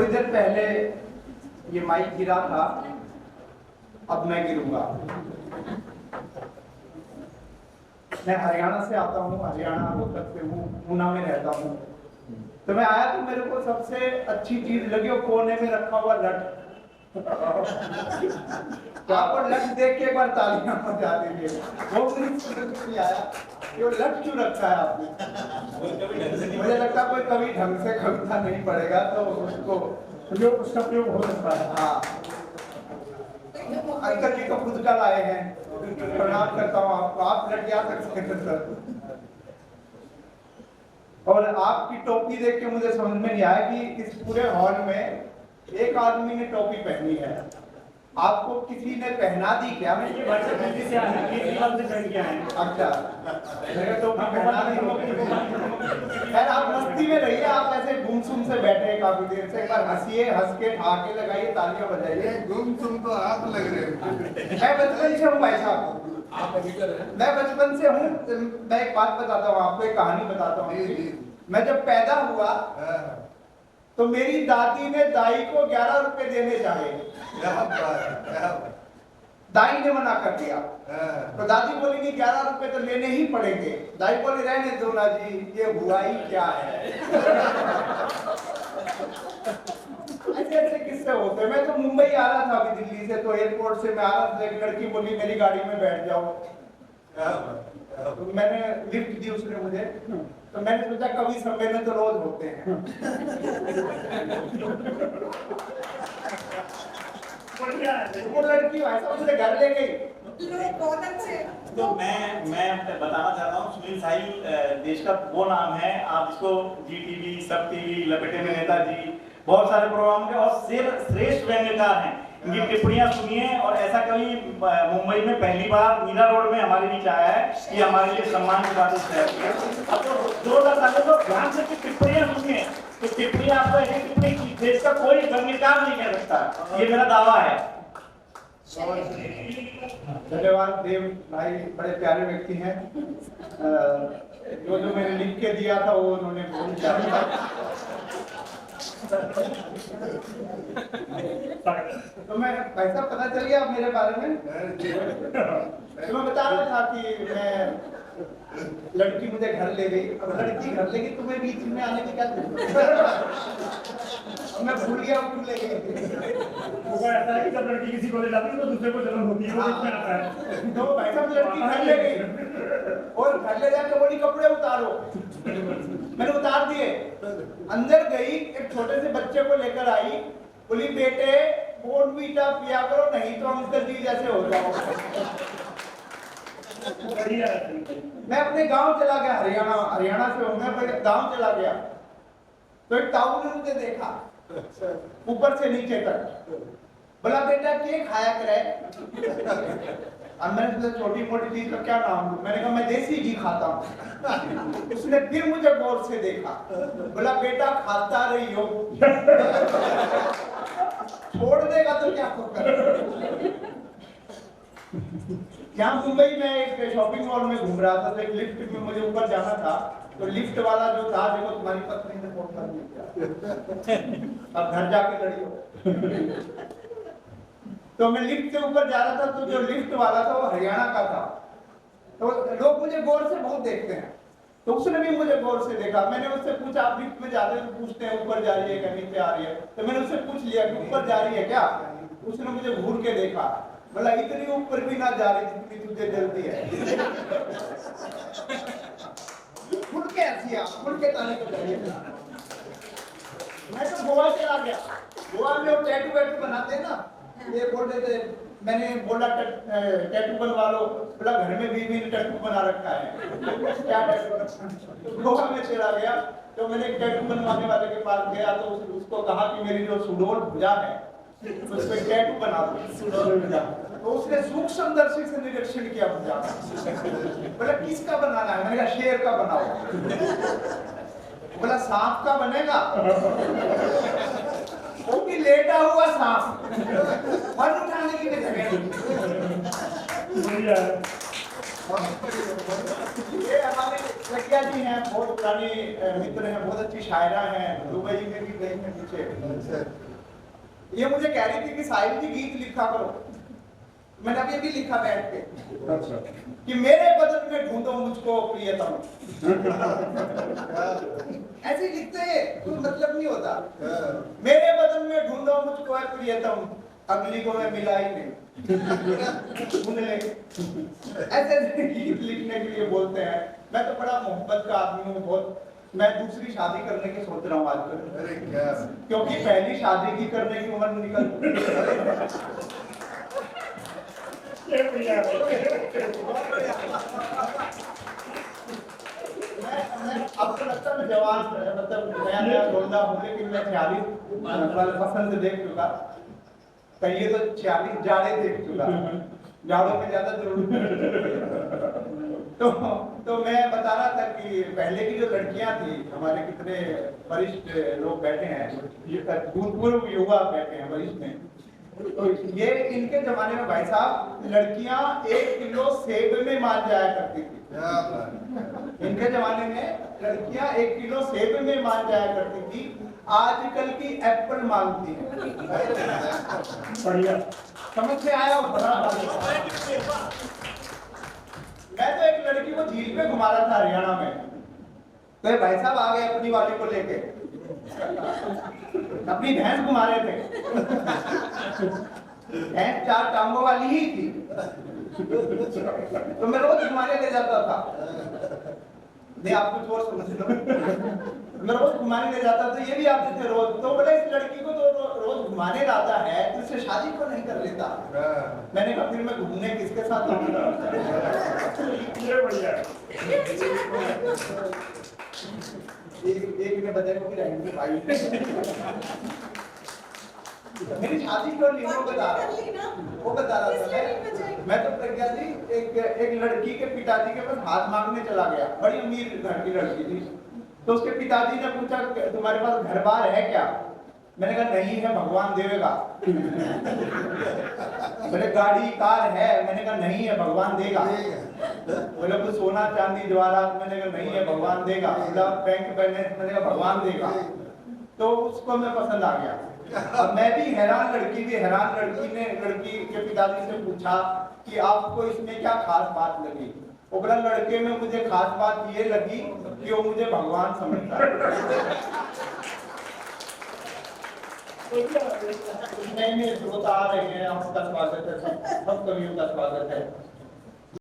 थोड़ी देर पहले ये माइक गिरा था, अब मैं गिरूंगा। मैं हरियाणा से आता हूँ, हरियाणा रोहतक से हूँ, ऊना में रहता हूँ। तो मैं आया तो मेरे को सबसे अच्छी चीज लगी वो कोने में रखा हुआ लठ। तो आपको लठ देख के एक बार तालियां बजा दीजिए। वो मुझे समझ नहीं आया कि वो लठ क्यों रखा है आपने। मुझे लगता है कोई कवि ढंग से कविता नहीं पढ़ेगा तो उसको उसका प्रयोग हो सकता है। हाँ, अंकल जी तो खुद कल आए हैं, प्रणाम करता हूँ आपको। आप लट जा सकते हैं सर। और आपकी टोपी देख के मुझे समझ में नहीं आया कि इस पूरे हॉल में एक आदमी ने टोपी पहनी है। आपको किसी ने पहना दी क्या? ये वर्षा दिल्ली से आया है, ये बात से पहन के आए हैं। अच्छा, मेरे टोपी पहना दी। खैर आप मस्ती में रहिए, आप ऐसे गुमसुम से बैठे हैं काफी देर से। एक बार हंसिए, हंस के ठहाके लगाइए, तालियां बजाइए। गुमसुम तो आप लग रहे हैं। मैं बचपन से हूँ भाई साहब, मैं बचपन से हूँ। मैं एक बात बताता हूँ आपको, एक कहानी बताता हूँ। मैं जब पैदा हुआ तो मेरी दादी ने दाई को 11 रुपए देने चाहे। दाई ने मना कर दिया। तो दादी बोली कि 11 रुपए तो लेने ही पड़ेंगे। दाई बोली रहने दो ना जी, ये हुआ ही क्या है। ऐसे ऐसे किस्से होते। मैं तो मुंबई आ रहा था अभी दिल्ली से, तो एयरपोर्ट से मैं आ रहा था, एक लड़की बोली मेरी गाड़ी में बैठ जाओ। तो मैंने लिफ्ट दी उसने मुझे। तो मैंने सोचा कवि सम्मेलन तो रोज होते हैं। वो लड़की ऐसा मुझे घर ले गई। बहुत अच्छे। तो मैं बताना चाहता हूँ, सुनील साहिल देश का वो नाम है। आप इसको जी टीवी, सब टीवी, लपेटे में नेताजी, बहुत सारे प्रोग्राम के और श्रेष्ठ व्यंग्यकार हैं। इनकी टिप्पणियां सुनिए। और ऐसा कभी मुंबई में पहली बार मीरा रोड में हमारे बीच आया है, ये हमारे लिए सम्मान की बात है। अब तो 2000 तो ध्यान से टिप्पणियां सुनिए, तो टिप्पणियां आपको ऐसी टिप्पणी की देश का कोई व्यंग्यकार नहीं कह सकता, ये मेरा दावा है। धन्यवाद देव भाई, बड़े प्यारे व्यक्ति हैं। जो मैंने लिख के दिया था वो उन्होंने बोल दिया। तो मैं पैसा पता चल गया मेरे बारे में। तो मैं बता रहा था कि मैं लड़की मुझे घर ले गई। अब लड़की घर ले गई, तुम्हें बीच में आने की क्या मैं भूल गया क्यों ले गई। ऐसा है कि जब लड़की किसी को ले जाती है तो दूसरे को जलन होती है, वो बीच में आता है। तो भाई साहब लड़की घर ले गई और घर ले जाके बोली कपड़े उतारो। मैंने उतार दिए। अंदर गई, एक छोटे से बच्चे को लेकर आई, बोली बेटे बोर्नवीटा पिया करो नहीं तो अंकल जी जैसे हो जाओ। मैं अपने गांव चला गया, हरियाणा से हूं मैं, गांव चला गया तो एक ताऊ ने मुझे देखा ऊपर से नीचे तक। बोला बेटा क्या खाया करे? अब मैंने सोचा छोटी मोटी चीज का क्या नाम दूं? मैंने कहा मैं देसी घी खाता हूँ। उसने फिर मुझे गौर से देखा, बोला बेटा खाता रही हो, छोड़ देगा तो क्या होगा। यहाँ मुंबई में एक शॉपिंग मॉल में घूम रहा था, तो एक लिफ्ट में मुझे ऊपर जाना था। तो लिफ्ट वाला जो था, देखो तुम्हारी पत्नी ने फोन कर दिया, अब घर जाके लड़ियो। तो मैं लिफ्ट के ऊपर जा रहा था, तो जो लिफ्ट वाला था वो हरियाणा का था। तो लोग मुझे गौर से बहुत देखते हैं, तो उसने भी मुझे गौर से देखा। मैंने उससे पूछा, आप लिफ्ट में जाते हैं तो पूछते हैं ऊपर जा रही है क्या नीचे आ रही है? तो मैंने उससे पूछ लिया कि ऊपर जा रही है क्या? उसने मुझे घूर के देखा, बोला इतनी ऊपर भी ना जा रही जितनी तुझे जल्दी है। खुल के हंसिया, खुल के ताने को जाइए। मैं तो गोवा चला गया। गोवा में वो टैटू वैटू बनाते हैं ना, ये बोल रहे थे, मैंने बोला टैटू बनवा लो। बोला घर में भी टैटू बना रखा है। क्या टैटू? गोवा में चला गया तो मैंने एक टैटू बनवाने वाले के पास गया, तो उसको कहा कि मेरी जो सुडोल भुजा है उस पर टैटू बना दो। तो उसने सूक्ष्म दर्शी से निरीक्षण किया भुजा। बोला किसका बनाना है? मैंने कहा शेर का बनाओ। बोला सांप का बनेगा? वो भी लेटा हुआ सांप, फल उठाने की जगह। ये हमारे प्रज्ञा जी हैं, बहुत पुरानी मित्र हैं, बहुत अच्छी शायरा हैं, दुबई में भी गई हैं पीछे। ये मुझे कह रही थी कि साहिल जी गीत लिखा करो। मैंने अभी भी लिखा बैठ के कि मेरे बदन में ढूंढो मुझको प्रियतम। ऐसे लिखते हैं, कोई मतलब नहीं होता। मेरे बदन में ढूंढो मुझको है प्रियतम, अगली को मैं मिला ही नहीं। ढूंढ ले। ऐसे गीत लिखने के लिए बोलते हैं। मैं तो बड़ा मोहब्बत का आदमी हूँ बहुत। मैं दूसरी शादी करने की सोच रहा हूँ आजकल। अरे क्या क्योंकि पहली शादी की करने की उम्र निकल अब तो लगता है जवान, मतलब नया ढोलना हूँ, लेकिन मैं 46 वाले फसल से देख चुका। कहिए तो 46 जाड़े देख चुका। जाड़ों में ज्यादा जरूरत तो मैं बता रहा था कि पहले की जो लड़कियां थी, हमारे कितने वरिष्ठ लोग बैठे हैं, भूतपूर्व युवा बैठे हैं वरिष्ठ में, तो ये इनके जमाने में भाई साहब लड़कियां 1 किलो सेब में मान जाया करती थी। इनके जमाने में लड़कियां 1 किलो सेब में मान जाया करती थी, आजकल की एप्पल मांगती है। बढ़िया समझ में आया। मैं तो एक लड़की को झील पे घुमा रहा था हरियाणा में, तो ये भाई साहब आ गए अपनी वाली को लेके, अपनी भैंस घुमा रहे थे। भैंस 4 टांगों वाली ही थी, तो मैं रोज घुमाने ले जाता था। नहीं आप कुछ और समझ लो। मैं रोज घुमाने ले जाता तो ये भी आते थे रोज। तो बोले इस लड़की को तो रोज घुमाने लाता है, तो इसे शादी को नहीं कर लेता। मैंने कहा फिर मैं घूमने किसके साथ आऊंगा। ये बढ़िया एक ने बताया को भी रहेंगे भाई। मेरी शादी क्यों नहीं, वो बता रहा था। मैं तो प्रज्ञा जी एक लड़की के पिताजी के पास हाथ मांगने चला गया। बड़ी अमीर घर की लड़की थी। तो उसके पिताजी ने पूछा तुम्हारे पास घर बार है क्या? मैंने कहा नहीं है, भगवान देगा। बोले गाड़ी कार है? मैंने कहा नहीं है, भगवान देगा। बोले कुछ सोना चांदी जवाहरात? मैंने कहा नहीं है, भगवान देगा। Bank balance? मैंने कहा भगवान देगा। तो उसको मैं पसंद आ गया। अब मैं भी हैरान, लड़की भी हैरान। लड़की ने लड़की के पिताजी से पूछा कि आपको इसमें क्या खास बात लगी? वो बोला लड़के में मुझे खास बात ये लगी कि वो मुझे भगवान समझता है। नहीं श्रोता आ रहे हैं, आपका स्वागत है, सब कवियों का स्वागत है।